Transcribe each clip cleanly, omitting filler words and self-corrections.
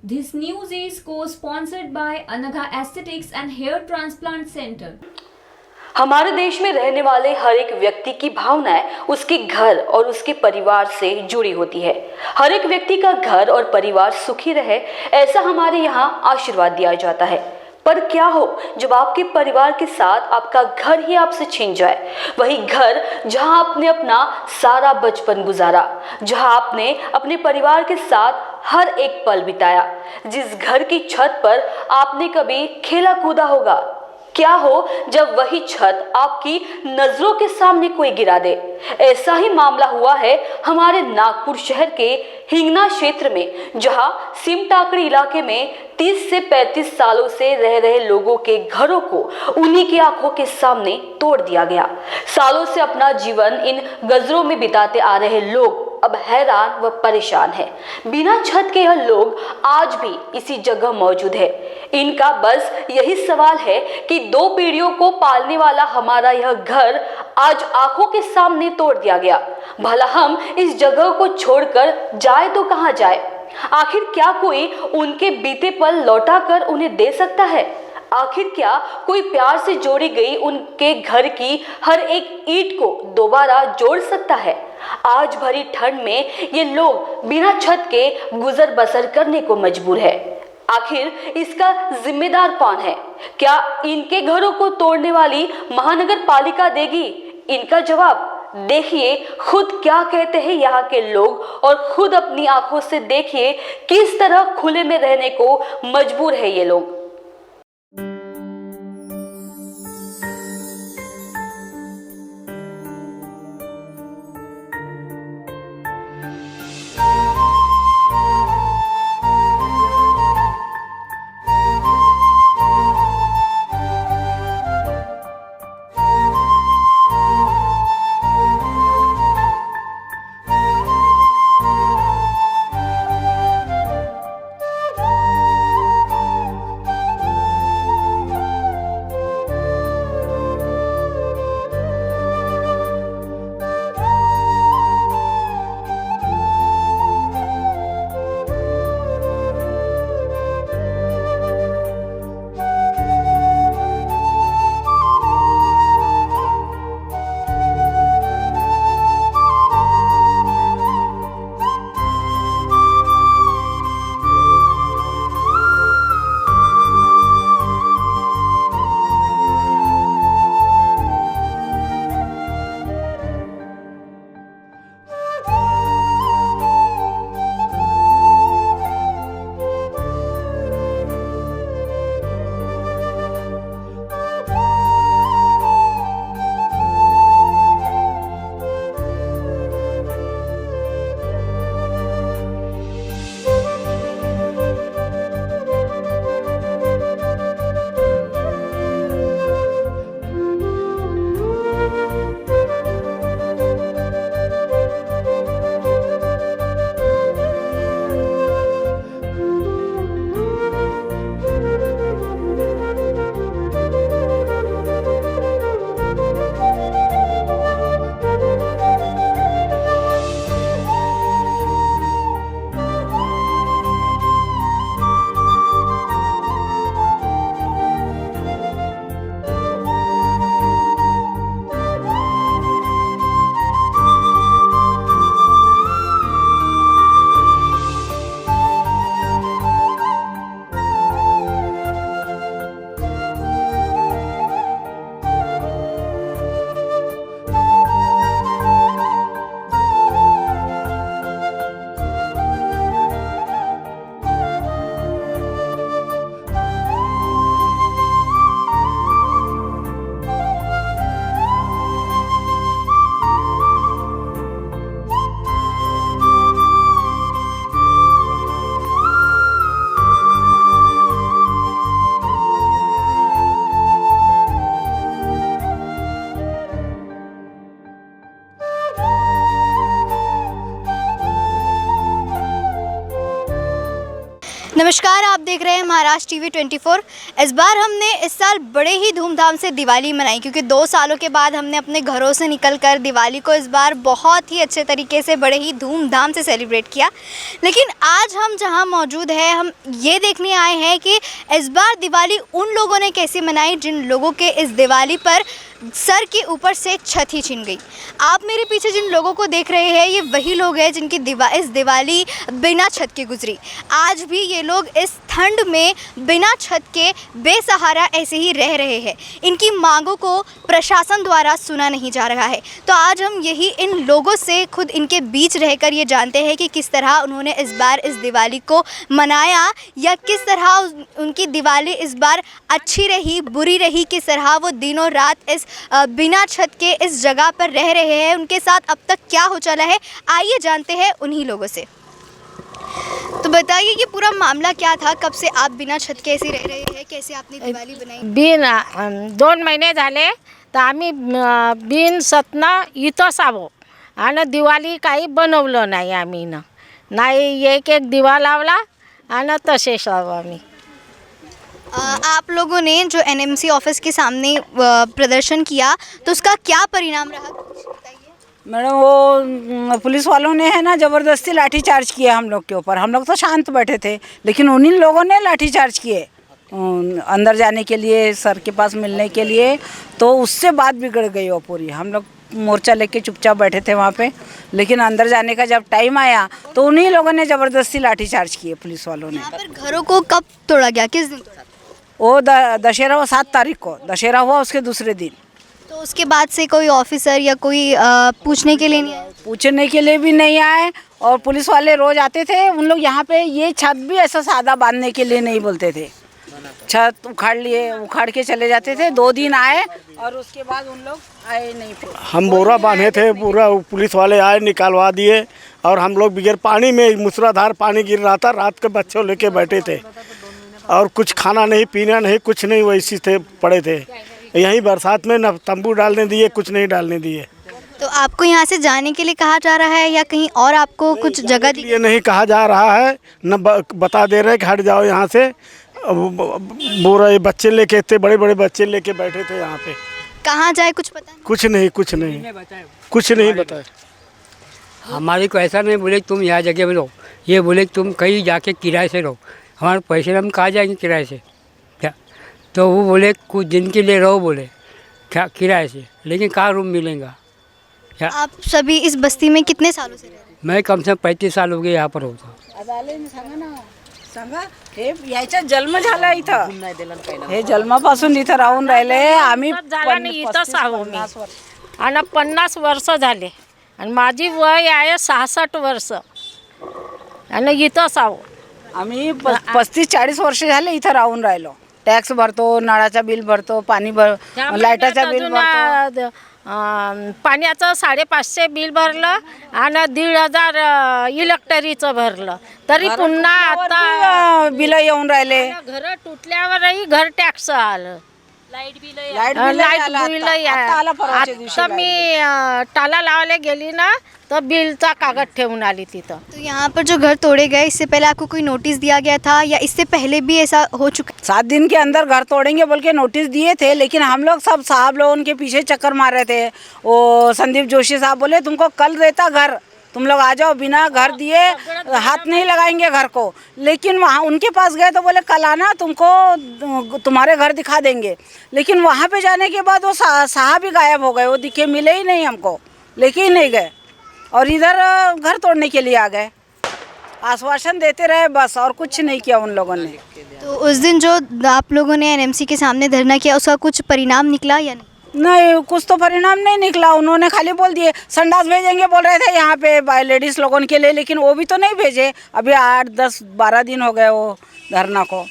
This news is co-sponsored by Anagha Aesthetics and Hair Transplant Center. हमारे देश में रहने वाले हर एक व्यक्ति की भावनाएं उसके घर और उसके परिवार से जुड़ी होती है। हर एक व्यक्ति का घर और परिवार सुखी रहे, ऐसा हमारे यहाँ आशीर्वाद दिया जाता है। पर क्या हो जब आपके परिवार के साथ आपका घर ही आपसे छीन जाए, वही घर जहां आपने अपना सारा बचपन गुजारा, जहां आपने अपने परिवार के साथ हर एक पल बिताया, जिस घर की छत पर आपने कभी खेला कूदा होगा। क्या हो जब वही छत आपकी नजरों के सामने कोई गिरा दे। ऐसा ही मामला हुआ है हमारे नागपुर शहर के हिंगना क्षेत्र में, जहां सिमटाकड़ी इलाके में 30 से 35 सालों से रह रहे लोगों के घरों को उन्हीं की आंखों के सामने तोड़ दिया गया। सालों से अपना जीवन इन गजरों में बिताते आ रहे लोग अब हैरान व परेशान हैं। बिना छत के यह लोग आज भी इसी जगह मौजूद है। इनका बस यही सवाल है कि 2 पीढ़ियों को पालने वाला हमारा यह घर आज आंखों के सामने तोड़ दिया गया। भला हम इस जगह को छोड़कर जाए तो कहां जाए? आखिर क्या कोई उनके बीते पल लौटा कर उन्हें दे सकता है? आखिर क्या कोई प्यार से जोड़ी गई उनके घर की हर एक ईंट को दोबारा जोड़ सकता है? आज भरी ठंड में ये लोग बिना छत के गुजर बसर करने को मजबूर है। आखिर इसका जिम्मेदार कौन है? क्या इनके घरों को तोड़ने वाली महानगर पालिका देगी? इनका जवाब देखिए खुद क्या कहते हैं यहाँ के लोग, और खुद अपनी आंखों से देखिए किस तरह खुले में रहने को मजबूर है ये लोग। नमस्कार, आप देख रहे हैं महाराष्ट्र टीवी 24। इस बार हमने इस साल बड़े ही धूमधाम से दिवाली मनाई, क्योंकि 2 सालों के बाद हमने अपने घरों से निकलकर दिवाली को इस बार बहुत ही अच्छे तरीके से बड़े ही धूमधाम से सेलिब्रेट किया। लेकिन आज हम जहां मौजूद हैं, हम ये देखने आए हैं कि इस बार दिवाली उन लोगों ने कैसे मनाई जिन लोगों के इस दिवाली पर सर के ऊपर से छत ही छिन गई। आप मेरे पीछे जिन लोगों को देख रहे हैं, ये वही लोग हैं जिनकी इस दिवाली बिना छत के गुजरी। आज भी ये लोग इस ठंड में बिना छत के बेसहारा ऐसे ही रह रहे हैं। इनकी मांगों को प्रशासन द्वारा सुना नहीं जा रहा है। तो आज हम यही इन लोगों से खुद इनके बीच रहकर ये जानते हैं कि किस तरह उन्होंने इस बार इस दिवाली को मनाया, या किस तरह उनकी दिवाली इस बार अच्छी रही, बुरी रही, किस तरह वो दिनों रात इस बिना छत के इस जगह पर रह रहे हैं, उनके साथ अब तक क्या हो चला है। आइए जानते हैं उन्हीं लोगों से। तो बताइए ये पूरा मामला क्या था, कब से आप बिना छत के ऐसे रह रहे हैं, कैसे आपने दिवाली बनाई? 2 महिने झाले तर आम्ही बिन सतना इथंच आहो आणि दिवाळी काही बनवलं नाही आम्ही नाही एक दिवा लावला आणि तसेच आहो आम्ही। आप लोगों ने जो एनएमसी ऑफिस के सामने प्रदर्शन किया, तो उसका क्या परिणाम रहा, कुछ बताइए। मैडम वो पुलिस वालों ने है ना ज़बरदस्ती लाठीचार्ज किया हम लोग के ऊपर। हम लोग तो शांत बैठे थे, लेकिन उन्हीं लोगों ने लाठीचार्ज किए अंदर जाने के लिए, सर के पास मिलने के लिए। तो उससे बात बिगड़ गई वो पूरी। हम लोग मोर्चा लेके चुपचाप बैठे थे वहाँ पे, लेकिन अंदर जाने का जब टाइम आया तो उन्हीं लोगों ने ज़बरदस्ती लाठीचार्ज किए पुलिस वालों ने। यहाँ पर घरों को कब तोड़ा गया, किस दिन तोड़ा? वो दशहरा हुआ 7 तारीख को, दशहरा हुआ उसके दूसरे दिन। तो उसके बाद से कोई ऑफिसर या कोई पूछने के लिए नहीं आया? पूछने के लिए भी नहीं आए, और पुलिस वाले रोज आते थे। उन लोग यहाँ पे ये छत भी ऐसा सादा बांधने के लिए नहीं बोलते थे। छत उखाड़ के चले जाते थे। 2 दिन आए और उसके बाद उन लोग आए नहीं। फिर हम बोरा बांधे थे, पूरा पुलिस वाले आए, निकालवा दिए। और हम लोग बगैर पानी में, मूसलाधार पानी गिर रहा था, रात के बच्चों लेके बैठे थे और कुछ खाना नहीं, पीना नहीं, कुछ नहीं, वैसे थे पड़े थे यहीं। बरसात में न तंबू डालने दिए, कुछ नहीं डालने दिए। तो आपको यहाँ से जाने के लिए कहा जा रहा है या कहीं और आपको कुछ जगह दी? ये नहीं कहा जा रहा है, न बता दे रहे कि हट जाओ यहाँ से। बोरा ये बच्चे लेके, इतने बड़े बड़े बच्चे लेके बैठे थे यहाँ पे। कहाँ जाए कुछ पता नहीं? कुछ नहीं बताया। हमारे को ऐसा नहीं बोले कि तुम यहाँ जगह में रहो, ये बोले कि तुम कहीं जाके किराए से रहो। हमारे पैसे हम कहाँ जाएंगे किराए से, क्या? तो वो बोले कुछ दिन के लिए रहो, बोले क्या किराए से, लेकिन कहाँ रूम मिलेगा क्या? आप सभी इस बस्ती में कितने सालों से रह रहे हैं? मैं कम से कम 35 साल हो गए यहाँ पर होता। हे याचा जन्म झाला इथं, हे जन्मापासून इथं राहून राहिले आम्ही। झाला नाही इथंच आहो मी, आणि 50 वर्ष झाले आणि माझी वय आहे 66 वर्ष आणि इथंच आहो आम्ही 35-40 वर्ष झाले इथं राहून राहिलो। टॅक्स भरतो, नळाचा बिल भरतो, लाईटाचा बिल भरतो। पाण्याचं 550 बिल भरलं आणि 1,500 इलेक्ट्रिकचं भरलं, तरी पुन्हा आता बिल येऊन राहिले। घर तुटल्यावरही घर टॅक्स आलं, लाईट बिल आता मी टाला लावायला गेली ना तर बिलचा कागद ठेवून आली तिथं। तो यहाँ पर जो घर तोड़े गए, इससे पहले आपको कोई नोटिस दिया गया था या इससे पहले भी ऐसा हो चुका? 7 दिन के अंदर घर तोड़ेंगे बोल के नोटिस दिए थे, लेकिन हम लोग सब साहब लोगों के पीछे चक्कर मार रहे थे। वो संदीप जोशी साहब बोले तुमको कल देता घर, तुम लोग आ जाओ, बिना घर दिए हाथ नहीं लगाएंगे घर को। लेकिन वहाँ उनके पास गए तो बोले कल आना, तुमको तुम्हारे घर दिखा देंगे। लेकिन वहाँ पे जाने के बाद वो साहब ही गायब हो गए, वो दिखे, मिले ही नहीं हमको, लेके ही नहीं गए और इधर घर तोड़ने के लिए आ गए। आश्वासन देते रहे बस, और कुछ नहीं किया उन लोगों ने। तो उस दिन जो आप लोगों ने एनएमसी के सामने धरना किया, उसका कुछ परिणाम निकला या नहीं? नहीं, कुछ तो परिणाम नहीं निकला। उन्होंने खाली बोल दिए संडास भेजेंगे बोल रहे थे यहाँ पे लेडीज़ लोगों के लिए, लेकिन वो भी तो नहीं भेजे। अभी 8, 10, 12 दिन हो गए वो धरना को,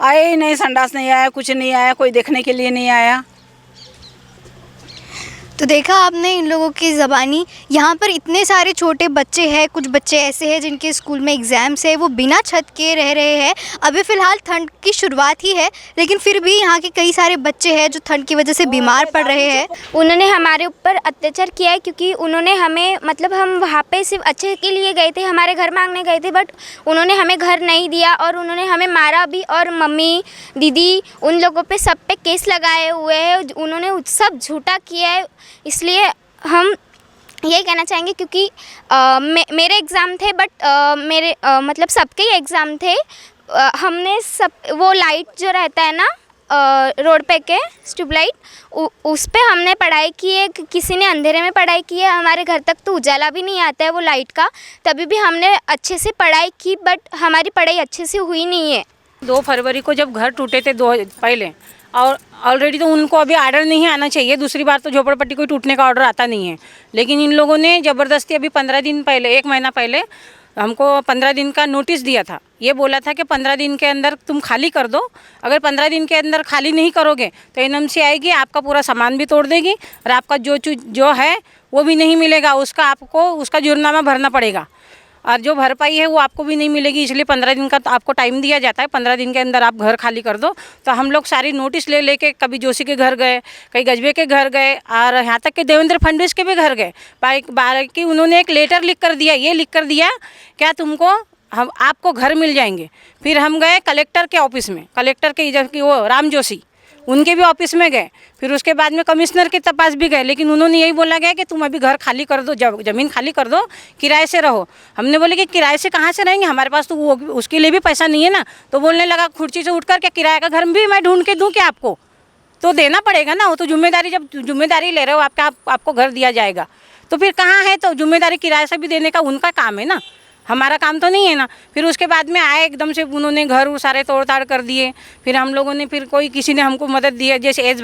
आए ही नहीं, संडास नहीं आया, कुछ नहीं आया, कोई देखने के लिए नहीं आया। तो देखा आपने इन लोगों की ज़बानी। यहाँ पर इतने सारे छोटे बच्चे हैं, कुछ बच्चे ऐसे हैं जिनके स्कूल में एग्ज़ाम्स है, वो बिना छत के रह रहे हैं। अभी फ़िलहाल ठंड की शुरुआत ही है, लेकिन फिर भी यहाँ के कई सारे बच्चे हैं जो ठंड की वजह से बीमार पड़ रहे हैं। उन्होंने हमारे ऊपर अत्याचार किया है, क्योंकि उन्होंने हमें मतलब हम वहाँ पे सिर्फ अच्छे के लिए गए थे, हमारे घर मांगने गए थे, बट उन्होंने हमें घर नहीं दिया और उन्होंने हमें मारा भी। और मम्मी दीदी उन लोगों पे सब पे केस लगाए हुए हैं, उन्होंने सब झूठा किया है। इसलिए हम यही कहना चाहेंगे, क्योंकि मेरे एग्ज़ाम थे, बट मेरे मतलब सबके ही एग्ज़ाम थे। हमने सब वो लाइट जो रहता है ना रोड पे के स्ट्रीट लाइट, उस पे हमने पढ़ाई की है। किसी ने अंधेरे में पढ़ाई की है, हमारे घर तक तो उजाला भी नहीं आता है वो लाइट का, तभी भी हमने अच्छे से पढ़ाई की, बट हमारी पढ़ाई अच्छे से हुई नहीं है। 2 फरवरी को जब घर टूटे थे पहले, और ऑलरेडी तो उनको अभी आर्डर नहीं आना चाहिए, दूसरी बार तो झोपड़पट्टी कोई टूटने का ऑर्डर आता नहीं है, लेकिन इन लोगों ने ज़बरदस्ती अभी 15 दिन पहले, 1 महीना पहले हमको 15 दिन का नोटिस दिया था। ये बोला था कि 15 दिन के अंदर तुम खाली कर दो, अगर 15 दिन के अंदर खाली नहीं करोगे तो एनएमसी आएगी, आपका पूरा सामान भी तोड़ देगी और आपका जो है वो भी नहीं मिलेगा, आपको उसका जुर्माना भरना पड़ेगा, और जो भरपाई है वो आपको भी नहीं मिलेगी। इसलिए 15 दिन का तो आपको टाइम दिया जाता है, 15 दिन के अंदर आप घर खाली कर दो। तो हम लोग सारी नोटिस ले लेके कभी जोशी के घर गए, कहीं गजबे के घर गए, और यहाँ तक कि देवेंद्र फडणवीस के भी घर गए। बाकी उन्होंने एक लेटर लिख कर दिया, ये लिख कर दिया क्या तुमको हम आपको घर मिल जाएंगे। फिर हम गए कलेक्टर के ऑफिस में, कलेक्टर के इधर की वो राम जोशी, उनके भी ऑफिस में गए। फिर उसके बाद में कमिश्नर के पास भी गए, लेकिन उन्होंने यही बोला गया कि तुम अभी घर खाली कर दो, ज़मीन खाली कर दो, किराए से रहो। हमने बोले कि किराए से कहाँ से रहेंगे, हमारे पास तो वो उसके लिए भी पैसा नहीं है ना। तो बोलने लगा खुर्ची से उठकर के किराए का घर भी मैं ढूंढ के दूँ क्या आपको, तो देना पड़ेगा ना, वो तो जिम्मेदारी, जब जिम्मेदारी ले रहे हो आपको घर दिया जाएगा। तो फिर कहाँ है, तो जिम्मेदारी किराए से भी देने का उनका काम है ना, हमारा काम तो नहीं है ना। फिर उसके बाद में आए एकदम से उन्होंने घर सारे तोड़ ताड़ कर दिए। फिर हम लोगों ने, फिर किसी ने हमको मदद दी, जैसे एज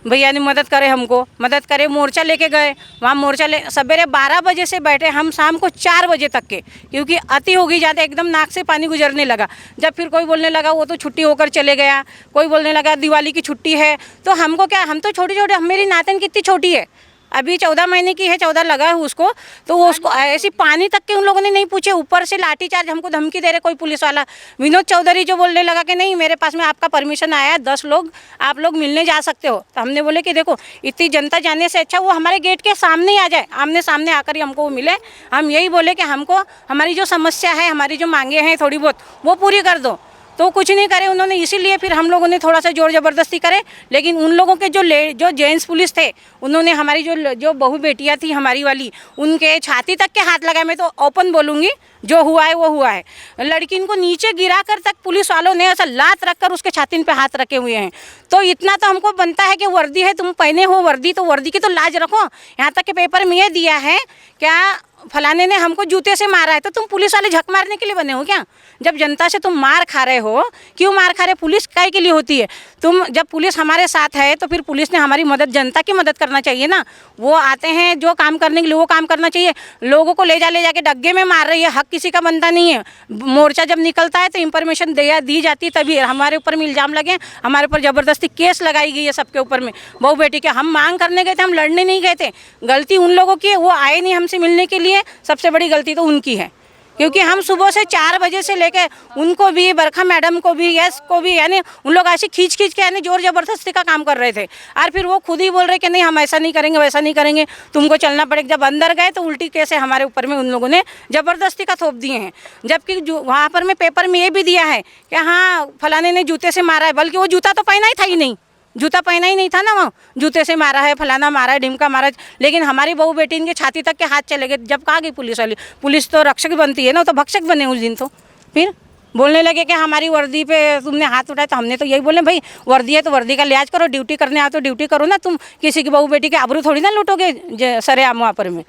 भैया ने मदद करे, हमको मदद करे, मोर्चा लेके गए। वहाँ मोर्चा सवेरे 12 बजे से बैठे हम शाम को 4 बजे तक के, क्योंकि अति हो गई ज़्यादा, एकदम नाक से पानी गुजरने लगा। जब फिर कोई बोलने लगा वो तो छुट्टी होकर चले गया, कोई बोलने लगा दिवाली की छुट्टी है। तो हमको क्या, हम तो छोटे, मेरी नातन कितनी छोटी है, अभी 14 महीने की है, 14 लगा है उसको। तो वो उसको ऐसी पानी तक के उन लोगों ने नहीं पूछे, ऊपर से लाठीचार्ज, हमको धमकी दे रहे कोई पुलिस वाला। विनोद चौधरी जो बोलने लगा कि नहीं मेरे पास में आपका परमिशन आया है, 10 लोग आप लोग मिलने जा सकते हो। तो हमने बोले कि देखो इतनी जनता जाने से अच्छा वो हमारे गेट के सामने ही आ जाए, आमने सामने आकर ही हमको वो मिले। हम यही बोले कि हमको हमारी जो समस्या है, हमारी जो मांगे हैं थोड़ी बहुत, वो पूरी कर दो। तो कुछ नहीं करे उन्होंने, इसीलिए फिर हम लोगों ने थोड़ा सा जोर ज़बरदस्ती करे। लेकिन उन लोगों के जो जेंट्स पुलिस थे, उन्होंने हमारी जो बहू बेटियाँ थी हमारी वाली, उनके छाती तक के हाथ लगाए। मैं तो ओपन बोलूँगी, जो हुआ है वो हुआ है। लड़की को नीचे गिरा कर तक पुलिस वालों ने ऐसा लात रखकर उसके छाती पे हाथ रखे हुए हैं। तो इतना तो हमको बनता है कि वर्दी है, तुम पहने हो वर्दी, तो वर्दी की तो लाज रखो। यहाँ तक के पेपर में ये दिया है क्या फलाने ने हमको जूते से मारा है, तो तुम पुलिस वाले झक मारने के लिए बने हो क्या? जब जनता से तुम मार खा रहे हो, क्यों मार खा रहे? पुलिस काय के लिए होती है? जब पुलिस हमारे साथ है तो फिर पुलिस ने हमारी मदद, जनता की मदद करना चाहिए ना। वो आते हैं जो काम करने के लिए, वो काम करना चाहिए। लोगों को ले जाके डग्गे में मार रही है, हक किसी का बनता नहीं है। मोर्चा जब निकलता है तो इंफॉर्मेशन दी जाती है, तभी हमारे ऊपर में इल्ज़ाम लगे, हमारे ऊपर ज़बरदस्ती केस लगाई गई है सबके ऊपर में। बहू बेटी के हम मांग करने गए थे, हम लड़ने नहीं गए थे। गलती उन लोगों की है, वो आए नहीं हमसे मिलने के लिए, सबसे बड़ी गलती तो उनकी है। क्योंकि हम सुबह से 4 बजे से लेके उनको भी, बरखा मैडम को भी, यस को भी, यानी उन लोग ऐसे खींच के यानी जोर ज़बरदस्ती का काम कर रहे थे। और फिर वो खुद ही बोल रहे कि नहीं हम ऐसा नहीं करेंगे, वैसा नहीं करेंगे, तुमको चलना पड़ेगा। जब अंदर गए तो उल्टी केस हमारे ऊपर में उन लोगों ने ज़बरदस्ती का थोप दिए हैं। जबकि जो वहाँ पर में पेपर में ये भी दिया है कि हाँ फलाने ने जूते से मारा है, बल्कि वो जूता तो पहना ही था ही नहीं, जूता पहना ही नहीं था ना, वो जूते से मारा है, फलाना मारा है, ढिमका मारा है। लेकिन हमारी बहू बेटी इनके छाती तक के हाथ चले गए। जब कहा गई पुलिस वाली, पुलिस तो रक्षक बनती है ना, तो भक्षक बने उस दिन। तो फिर बोलने लगे कि हमारी वर्दी पे तुमने हाथ उठाया। तो हमने तो यही बोले भाई वर्दी है तो वर्दी का लिहाज करो, ड्यूटी करने आओ तो ड्यूटी करो ना, तुम किसी की बहू बेटी के आबरू थोड़ी ना लूटोगे सरेआम वहाँ पर में।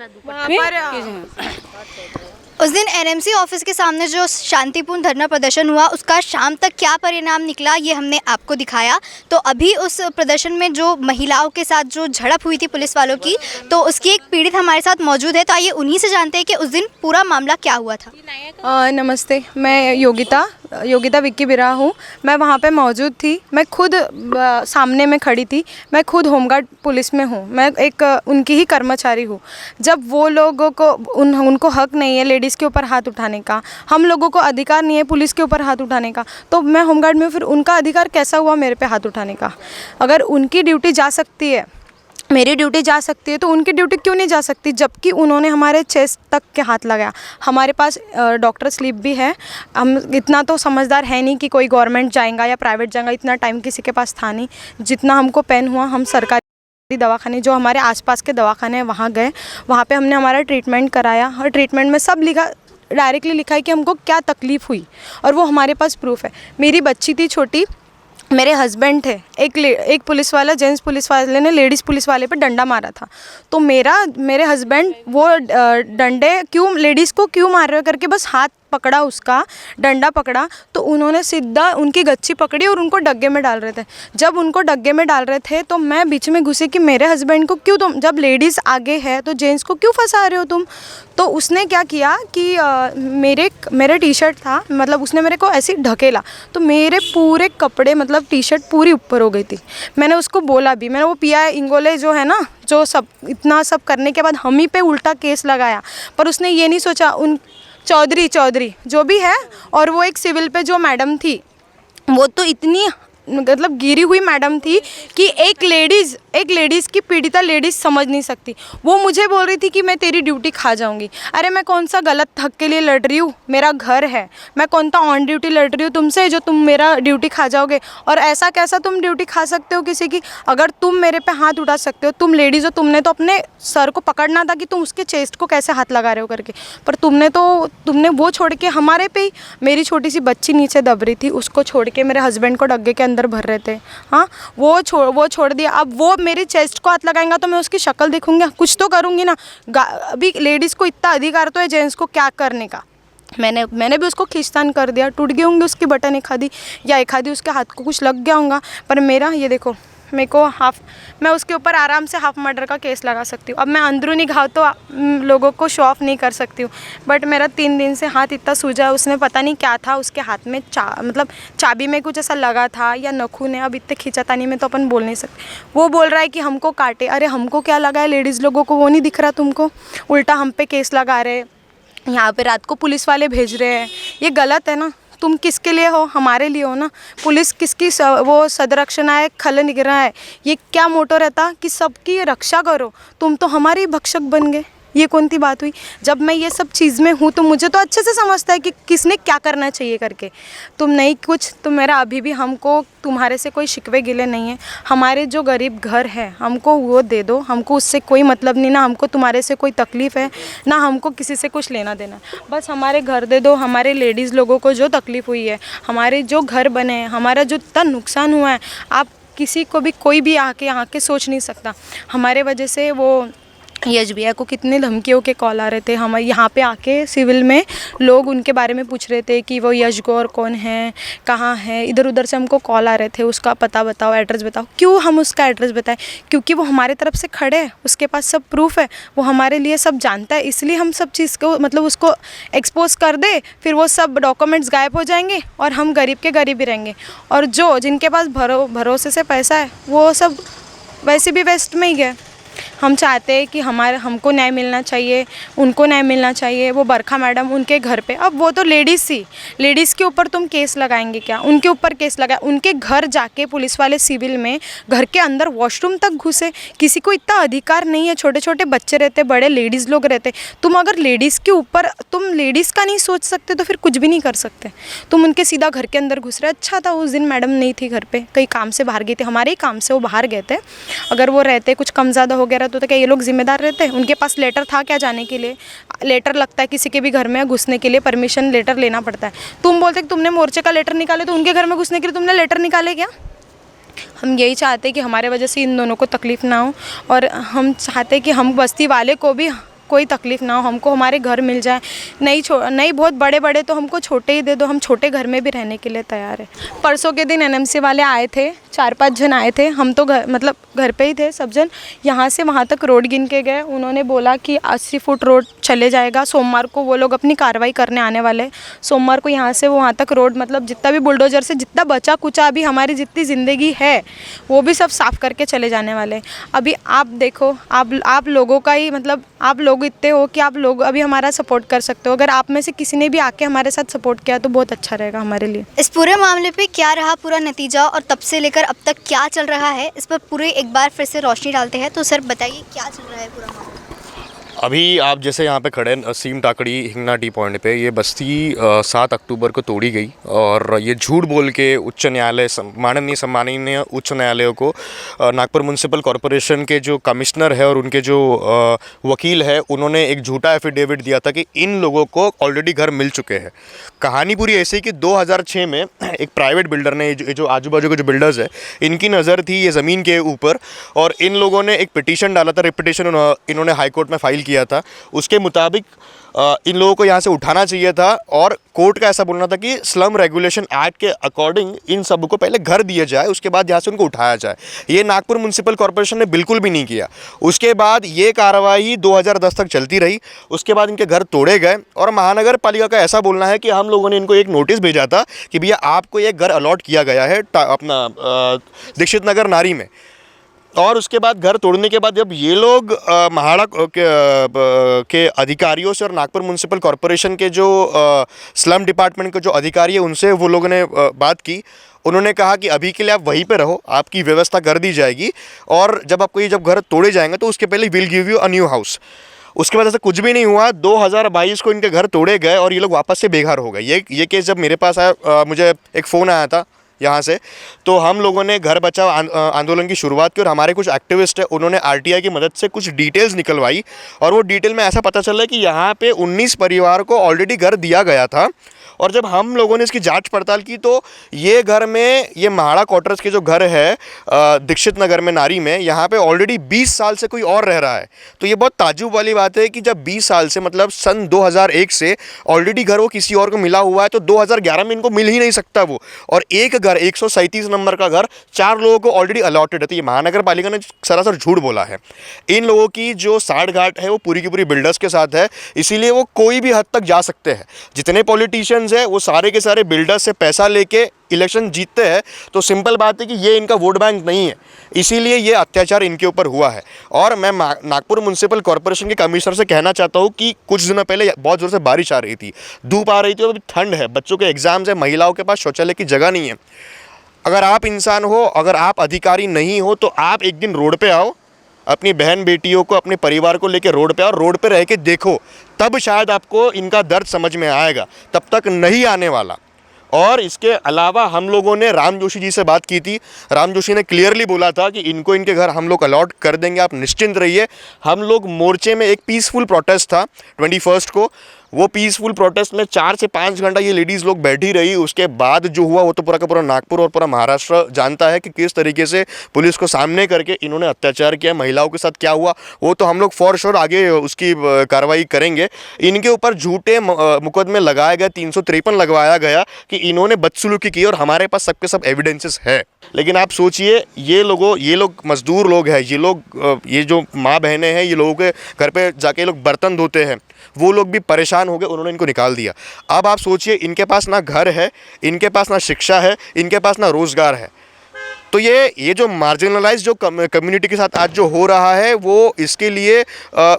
उस दिन एनएमसी ऑफिस के सामने जो शांतिपूर्ण धरना प्रदर्शन हुआ, उसका शाम तक क्या परिणाम निकला ये हमने आपको दिखाया। तो अभी उस प्रदर्शन में जो महिलाओं के साथ जो झड़प हुई थी पुलिस वालों की, तो उसकी एक पीड़ित हमारे साथ मौजूद है। तो आइए उन्हीं से जानते हैं कि उस दिन पूरा मामला क्या हुआ था। नमस्ते, मैं योगिता, योगिता विक्की बिरा हूँ। मैं वहाँ पे मौजूद थी। मैं खुद सामने में खड़ी थी। मैं खुद होमगार्ड पुलिस में हूँ। मैं एक उनकी ही कर्मचारी हूँ। जब वो लोगों को उनको हक नहीं है लेडीज़ के ऊपर हाथ उठाने का, हम लोगों को अधिकार नहीं है पुलिस के ऊपर हाथ उठाने का, तो मैं होमगार्ड में फिर उनका अधिकार कैसा हुआ मेरे पे हाथ उठाने का? अगर उनकी ड्यूटी जा सकती है, मेरी ड्यूटी जा सकती है, तो उनकी ड्यूटी क्यों नहीं जा सकती? जबकि उन्होंने हमारे चेस्ट तक के हाथ लगाया। हमारे पास डॉक्टर स्लिप भी है। हम इतना तो समझदार है नहीं कि कोई गवर्नमेंट जाएगा या प्राइवेट जाएगा, इतना टाइम किसी के पास था नहीं। जितना हमको पेन हुआ हम सरकारी दवाखाने, जो हमारे आसपास के दवाखाने हैं, वहाँ गए। वहाँ पे हमने हमारा ट्रीटमेंट कराया और ट्रीटमेंट में सब लिखा, डायरेक्टली लिखा है कि हमको क्या तकलीफ़ हुई, और वो हमारे पास प्रूफ है। मेरी बच्ची थी छोटी, मेरे हस्बैंड थे, एक पुलिस वाला, जेंट्स पुलिस वाले ने लेडीज़ पुलिस वाले पे डंडा मारा था। तो मेरे हस्बैंड वो डंडे क्यों, लेडीज़ को क्यों मार रहे हो करके बस हाथ पकड़ा, उसका डंडा पकड़ा, तो उन्होंने सीधा उनकी गच्ची पकड़ी और उनको डग्गे में डाल रहे थे। जब उनको डग्गे में डाल रहे थे तो मैं बीच में घुसी कि मेरे हस्बैंड को क्यों तुम, जब लेडीज़ आगे है तो जेंट्स को क्यों फंसा रहे हो तुम? तो उसने क्या किया कि मेरे टी शर्ट था, मतलब उसने मेरे को ऐसे ढकेला, तो मेरे पूरे कपड़े, मतलब टी शर्ट पूरी ऊपर हो गई थी। मैंने उसको बोला भी, मैंने वो पिया इंगोले जो है ना, जो सब इतना सब करने के बाद हम ही पे उल्टा केस लगाया, पर उसने ये नहीं सोचा, उन चौधरी जो भी है, और वो एक सिविल पे जो मैडम थी, वो तो इतनी मतलब गिरी हुई मैडम थी कि एक लेडीज़ की पीड़िता लेडीज़ समझ नहीं सकती। वो मुझे बोल रही थी कि मैं तेरी ड्यूटी खा जाऊंगी। अरे मैं कौन सा गलत हक के लिए लड़ रही हूँ? मेरा घर है। मैं कौन सा ऑन ड्यूटी लड़ रही हूँ तुमसे जो तुम मेरा ड्यूटी खा जाओगे? और ऐसा कैसा तुम ड्यूटी खा सकते हो किसी की? अगर तुम मेरे पे हाथ उठा सकते हो, तुम लेडीज़ हो, तुमने तो अपने सर को पकड़ना था कि तुम उसके चेस्ट को कैसे हाथ लगा रहे हो करके, पर तुमने वो छोड़ के हमारे पे ही, मेरी छोटी सी बच्ची नीचे दब रही थी, उसको छोड़ के मेरे हस्बैंड को डग्गे के अंदर भर रहे थे। हाँ, वो छोड़ दिया। अब वो मेरी चेस्ट को हाथ लगाएंगा तो मैं उसकी शक्ल देखूंगी, कुछ तो करूंगी ना। अभी लेडीज़ को इतना अधिकार तो है जेंट्स को क्या करने का। मैंने भी उसको खींचतान कर दिया, टूट गई होंगी उसकी बटन एक आधी उसके हाथ को कुछ लग गया होगा, पर मेरा ये देखो, मेरे को मैं उसके ऊपर आराम से हाफ मर्डर का केस लगा सकती हूँ। अब मैं अंदरूनी घाव तो लोगों को शो ऑफ नहीं कर सकती हूँ, बट मेरा 3 दिन से हाथ इतना सूजा है। उसने पता नहीं क्या था उसके हाथ में, मतलब चाबी में कुछ ऐसा लगा था या नखून है, अब इतने खींचातानी में तो अपन बोल नहीं सकते। वो बोल रहा है कि हमको काटे। अरे हमको क्या लगा है, लेडीज़ लोगों को वो नहीं दिख रहा तुमको? उल्टा हम पे केस लगा रहे, यहाँ पे रात को पुलिस वाले भेज रहे हैं। ये गलत है ना। तुम किसके लिए हो? हमारे लिए हो ना। पुलिस किसकी वो सदरक्षणा है, खल निगरान है, ये क्या मोटो रहता कि सबकी रक्षा करो। तुम तो हमारे भक्षक बन गए। ये कौन सी बात हुई? जब मैं ये सब चीज़ में हूँ तो मुझे तो अच्छे से समझता है कि किसने क्या करना चाहिए करके। तुम नहीं कुछ, तो मेरा अभी भी, हमको तुम्हारे से कोई शिकवे गिले नहीं है। हमारे जो गरीब घर है हमको वो दे दो, हमको उससे कोई मतलब नहीं, ना हमको तुम्हारे से कोई तकलीफ़ है, ना हमको किसी से कुछ लेना देना। बस हमारे घर दे दो। हमारे लेडीज़ लोगों को जो तकलीफ़ हुई है, हमारे जो घर बने हैं, हमारा जो इतना नुकसान हुआ है, आप किसी को भी, कोई भी आके सोच नहीं सकता। हमारे वजह से वो SBI को कितने धमकियों के कॉल आ रहे थे। हम यहाँ पे आके सिविल में लोग उनके बारे में पूछ रहे थे कि वो यश गौर कौन है, कहाँ है, इधर उधर से हमको कॉल आ रहे थे, उसका पता बताओ, एड्रेस बताओ। क्यों हम उसका एड्रेस बताएं? क्योंकि वो हमारे तरफ से खड़े है, उसके पास सब प्रूफ है, वो हमारे लिए सब जानता है, इसलिए हम सब चीज़ को, मतलब उसको एक्सपोज कर दे, फिर वो सब डॉक्यूमेंट्स गायब हो जाएंगे और हम गरीब के गरीब ही रहेंगे। और जिनके पास भरोसे से पैसा है वो सब वैसे भी वेस्ट में ही गए। हम चाहते हैं कि हमको न्याय मिलना चाहिए, उनको न्याय मिलना चाहिए। वो बरखा मैडम, उनके घर पे, अब वो तो लेडीज़ के ऊपर तुम केस लगाएंगे क्या? उनके ऊपर केस लगाए, उनके घर जाके पुलिस वाले सिविल में घर के अंदर वॉशरूम तक घुसे। किसी को इतना अधिकार नहीं है। छोटे छोटे बच्चे रहते, बड़े लेडीज़ लोग रहते। तुम अगर लेडीज़ के ऊपर, तुम लेडीज़ का नहीं सोच सकते तो फिर कुछ भी नहीं कर सकते। तुम उनके सीधा घर के अंदर घुस रहे। अच्छा था उस दिन मैडम नहीं थी घर पे, कई काम से बाहर गई थी, हमारे ही काम से वो बाहर गए थे। अगर वो रहते, कुछ कम ज़्यादा हो गया तो क्या ये लोग जिम्मेदार रहते? उनके पास लेटर था क्या जाने के लिए? लेटर लगता है किसी के भी घर में घुसने के लिए, परमिशन लेटर लेना पड़ता है। तुम बोलते कि तुमने मोर्चे का लेटर निकाले, तो उनके घर में घुसने के लिए तुमने लेटर निकाले क्या? हम यही चाहते हैं कि हमारे वजह से इन दोनों को तकलीफ़ ना हो, और हम चाहते हैं कि हम बस्ती वाले को भी कोई तकलीफ़ ना हो, हमको हमारे घर मिल जाए, नहीं बहुत बड़े बड़े तो हमको छोटे ही दे दो, हम छोटे घर में भी रहने के लिए तैयार है। परसों के दिन एनएमसी वाले आए थे, 4-5 जन आए थे, हम तो घर पे ही थे सब जन। यहाँ से वहाँ तक रोड गिन के गए, उन्होंने बोला कि 80 फुट रोड चले जाएगा, सोमवार को वो लोग अपनी कार्रवाई करने आने वाले। सोमवार को यहाँ से वहाँ तक रोड मतलब जितना भी बुलडोजर से जितना बचा कुचा अभी हमारी जितनी ज़िंदगी है वो भी सब साफ़ करके चले जाने वाले। अभी आप देखो, आप लोगों का ही मतलब आप लोग इतने हो कि आप लोग अभी हमारा सपोर्ट कर सकते हो। अगर आप में से किसी ने भी आके हमारे साथ सपोर्ट किया तो बहुत अच्छा रहेगा हमारे लिए। इस पूरे मामले पे क्या रहा पूरा नतीजा और तब से लेकर अब तक क्या चल रहा है, इस पर पूरे एक बार फिर से रोशनी डालते हैं। तो सर बताइए क्या चल रहा है पूरा मामला। अभी आप जैसे यहाँ पे खड़े हैं सीम टाकड़ी हिंगना टी पॉइंट पे, ये बस्ती 7 अक्टूबर को तोड़ी गई और ये झूठ बोल के उच्च न्यायालय सम्माननीय उच्च न्यायालय को नागपुर म्यूनसिपल कॉरपोरेशन के जो कमिश्नर है और उनके जो वकील है उन्होंने एक झूठा एफिडेविट दिया था कि इन लोगों को ऑलरेडी घर मिल चुके हैं। कहानी पूरी ऐसी कि 2006 में एक प्राइवेट बिल्डर ने, जो आजू बाजू के जो बिल्डर्स है इनकी नज़र थी ये ज़मीन के ऊपर और इन लोगों ने एक पिटीशन डाला था, रिपिटिशन इन्होंने हाई कोर्ट में फाइल किया था। उसके मुताबिक इन लोगों को यहाँ से उठाना चाहिए था और कोर्ट का ऐसा बोलना था कि स्लम रेगुलेशन एक्ट के अकॉर्डिंग इन सब को पहले घर दिए जाए, उसके बाद यहाँ से उनको उठाया जाए। ये नागपुर म्यूनसिपल कॉर्पोरेशन ने बिल्कुल भी नहीं किया। उसके बाद ये कार्रवाई 2010 तक चलती रही। उसके बाद इनके घर तोड़े गए और महानगर पालिका का ऐसा बोलना है कि हम लोगों ने इनको एक नोटिस भेजा था कि भैया आपको ये घर अलॉट किया गया है अपना दीक्षित नगर नारी में। और उसके बाद घर तोड़ने के बाद जब ये लोग महाड़ा के अधिकारियों से और नागपुर म्यूनसिपल कॉरपोरेशन के जो स्लम डिपार्टमेंट के जो अधिकारी है उनसे वो लोगों ने बात की, उन्होंने कहा कि अभी के लिए आप वहीं पे रहो, आपकी व्यवस्था कर दी जाएगी और जब घर तोड़े जाएंगे तो उसके पहले will give you a new house. उसके बाद ऐसा कुछ भी नहीं हुआ। 2022 को इनके घर तोड़े गए और ये लोग वापस से बेघर हो गए। ये केस जब मेरे पास आया, मुझे एक फ़ोन आया था यहाँ से, तो हम लोगों ने घर बचाओ आंदोलन की शुरुआत की और हमारे कुछ एक्टिविस्ट है उन्होंने आरटीआई की मदद से कुछ डिटेल्स निकलवाई और वो डिटेल में ऐसा पता चला कि यहाँ पे 19 परिवार को ऑलरेडी घर दिया गया था। और जब हम लोगों ने इसकी जांच पड़ताल की तो ये घर में, ये महाड़ा क्वार्टर्स के जो घर है दीक्षित नगर में नारी में, यहाँ पे ऑलरेडी 20 साल से कोई और रह रहा है। तो ये बहुत ताज्जुब वाली बात है कि जब 20 साल से मतलब सन 2001 से ऑलरेडी घर वो किसी और को मिला हुआ है तो 2011 में इनको मिल ही नहीं सकता वो। और एक घर 137 नंबर का घर 4 लोगों को ऑलरेडी अलॉटेड है। तो ये महानगर पालिका ने सरासर झूठ बोला है। इन लोगों की जो साठ गांठ है वो पूरी की पूरी बिल्डर्स के साथ है, इसीलिए वो कोई भी हद तक जा सकते हैं। जितने पॉलिटिशियंस है वो सारे के सारे बिल्डर्स से पैसा लेके इलेक्शन जीतते हैं। तो सिंपल बात है कि ये इनका वोट बैंक नहीं है, इसीलिए ये अत्याचार इनके ऊपर हुआ है। और मैं नागपुर म्यूनसिपल कॉर्पोरेशन के कमिश्नर से कहना चाहता हूँ कि कुछ दिनों पहले बहुत ज़ोर से बारिश आ रही थी, धूप आ रही थी और अभी ठंड है, बच्चों के एग्ज़ाम्स है, महिलाओं के पास शौचालय की जगह नहीं है। अगर आप इंसान हो, अगर आप अधिकारी नहीं हो तो आप एक दिन रोड पे आओ, अपनी बहन बेटियों को, अपने परिवार को लेकर रोड पे आओ, रोड पे रह के देखो, तब शायद आपको इनका दर्द समझ में आएगा, तब तक नहीं आने वाला। और इसके अलावा हम लोगों ने राम जोशी जी से बात की थी। राम जोशी ने क्लियरली बोला था कि इनको इनके घर हम लोग अलॉट कर देंगे, आप निश्चिंत रहिए। हम लोग मोर्चे में, एक पीसफुल प्रोटेस्ट था 21 को, वो पीसफुल प्रोटेस्ट में 4 से 5 घंटा ये लेडीज़ लोग बैठी रही। उसके बाद जो हुआ वो तो पूरा का पूरा नागपुर और पूरा महाराष्ट्र जानता है कि किस तरीके से पुलिस को सामने करके इन्होंने अत्याचार किया। महिलाओं के साथ क्या हुआ वो तो हम लोग फॉर श्योर आगे उसकी कार्रवाई करेंगे। इनके ऊपर झूठे मुकदमे लगाए गए, 353 लगवाया गया कि इन्होंने बदसलूकी की और हमारे पास सबके सब एविडेंसेस है। लेकिन आप सोचिए, ये लोग मजदूर लोग हैं, ये जो माँ बहनें हैं, ये लोगों के घर पे जाके लोग बर्तन धोते हैं, वो लोग भी परेशान हो गए, उन्होंने इनको निकाल दिया। अब आप सोचिए, इनके पास ना घर है, इनके पास ना शिक्षा है, इनके पास ना रोज़गार है। तो ये जो मार्जिनलाइज जो कम्युनिटी के साथ आज जो हो रहा है, वो इसके लिए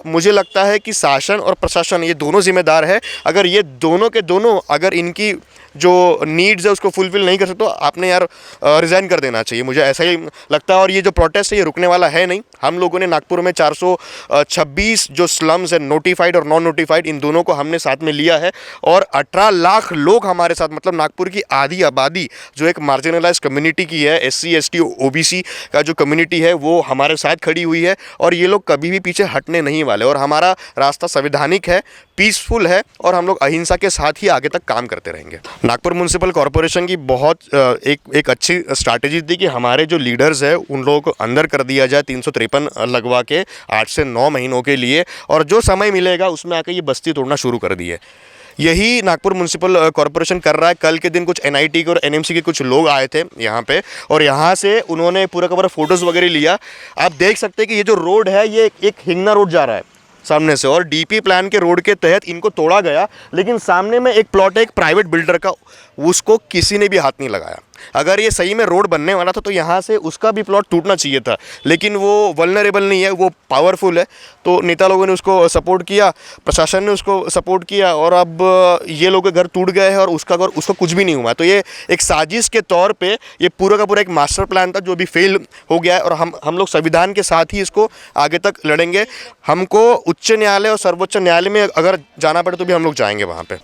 मुझे लगता है कि शासन और प्रशासन ये दोनों जिम्मेदार है। अगर ये दोनों के दोनों अगर इनकी जो नीड्स है उसको फुलफ़िल नहीं कर सकते तो आपने यार रिज़ाइन कर देना चाहिए, मुझे ऐसा ही लगता है। और ये जो प्रोटेस्ट है ये रुकने वाला है नहीं। हम लोगों ने नागपुर में 426 जो स्लम्स है, नोटिफाइड और नॉन नोटिफाइड, इन दोनों को हमने साथ में लिया है और 18 लाख लोग हमारे साथ, मतलब नागपुर की आधी आबादी जो एक मार्जिनलाइज कम्युनिटी की है, SC ST OBC का जो कम्युनिटी है वो हमारे साथ खड़ी हुई है और ये लोग कभी भी पीछे हटने नहीं वाले। और हमारा रास्ता संवैधानिक है, पीसफुल है और हम लोग अहिंसा के साथ ही आगे तक काम करते रहेंगे। नागपुर म्यूनसिपल कॉरपोरेशन की बहुत एक अच्छी स्ट्रैटेजी थी कि हमारे जो लीडर्स हैं उन लोगों को अंदर कर दिया जाए 353 लगवा के 8 से 9 महीनों के लिए, और जो समय मिलेगा उसमें आकर ये बस्ती तोड़ना शुरू कर दी है। यही नागपुर म्यूनसिपल कॉरपोरेशन कर रहा है। कल के दिन कुछ NIT के और NMC के कुछ लोग आए थे यहाँ पे, और यहाँ से उन्होंने पूरा का पूरा फ़ोटोज़ वगैरह लिया। आप देख सकते हैं कि ये जो रोड है ये एक हिंगना रोड जा रहा है सामने से, और DP प्लान के रोड के तहत इनको तोड़ा गया, लेकिन सामने में एक प्लॉट है एक प्राइवेट बिल्डर का, उसको किसी ने भी हाथ नहीं लगाया। अगर ये सही में रोड बनने वाला था तो यहाँ से उसका भी प्लॉट टूटना चाहिए था, लेकिन वो वल्नरेबल नहीं है, वो पावरफुल है। तो नेता लोगों ने उसको सपोर्ट किया, प्रशासन ने उसको सपोर्ट किया, और अब ये लोग के घर टूट गए हैं और उसका कुछ भी नहीं हुआ। तो ये एक साजिश के तौर पे ये पूरा का पूरा एक मास्टर प्लान था जो भी फेल हो गया है, और हम लोग संविधान के साथ ही इसको आगे तक लड़ेंगे। हमको उच्च न्यायालय और सर्वोच्च न्यायालय में अगर जाना पड़े तो भी हम लोग जाएंगे वहाँ पे।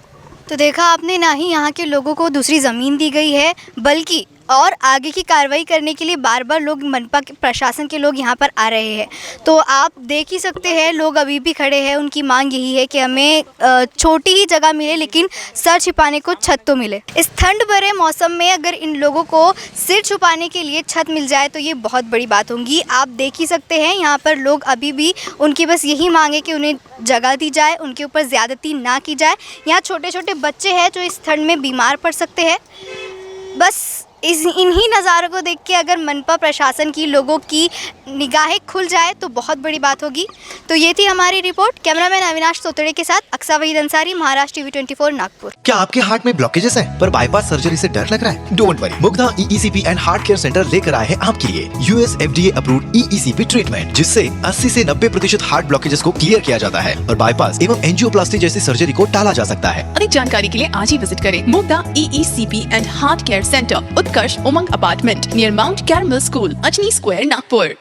तो देखा आपने, ना ही यहाँ के लोगों को दूसरी ज़मीन दी गई है, बल्कि और आगे की कार्रवाई करने के लिए बार बार लोग मनपा के प्रशासन के लोग यहाँ पर आ रहे हैं। तो आप देख ही सकते हैं, लोग अभी भी खड़े हैं। उनकी मांग यही है कि हमें छोटी ही जगह मिले, लेकिन सर छिपाने को छत तो मिले। इस ठंड भरे मौसम में अगर इन लोगों को सिर छुपाने के लिए छत मिल जाए तो ये बहुत बड़ी बात होगी। आप देख ही सकते हैं, यहाँ पर लोग अभी भी, उनकी बस यही मांग है कि उन्हें जगह दी जाए, उनके ऊपर ज़्यादती ना की जाए। यहाँ छोटे छोटे बच्चे हैं जो इस ठंड में बीमार पड़ सकते हैं। बस इन्हीं नज़ारों को देख के अगर मनपा प्रशासन की लोगों की निगाहें खुल जाए तो बहुत बड़ी बात होगी। तो ये थी हमारी रिपोर्ट। कैमरामैन अविनाश सोतड़े के साथ अक्सा वहीद अंसारी, महाराष्ट्र TV 24 नागपुर। क्या आपके हार्ट में ब्लॉकेजेस है पर बाईपास सर्जरी से डर लग रहा है? Don't worry, Mugdha EECP and heart care centre लेकर आए हैं आपके लिए US FDA approved EECP treatment, जिससे 80 से 90% हार्ट ब्लॉकेजेस को क्लियर किया जाता है और बाईपास एवं एंजियोप्लास्टी जैसी सर्जरी को टाला जा सकता है। अधिक जानकारी के लिए आज ही विजिट करें Mugdha EECP and heart care centre, Utkarsh Umang apartment near mount caramel school, Ajni square, Nagpur.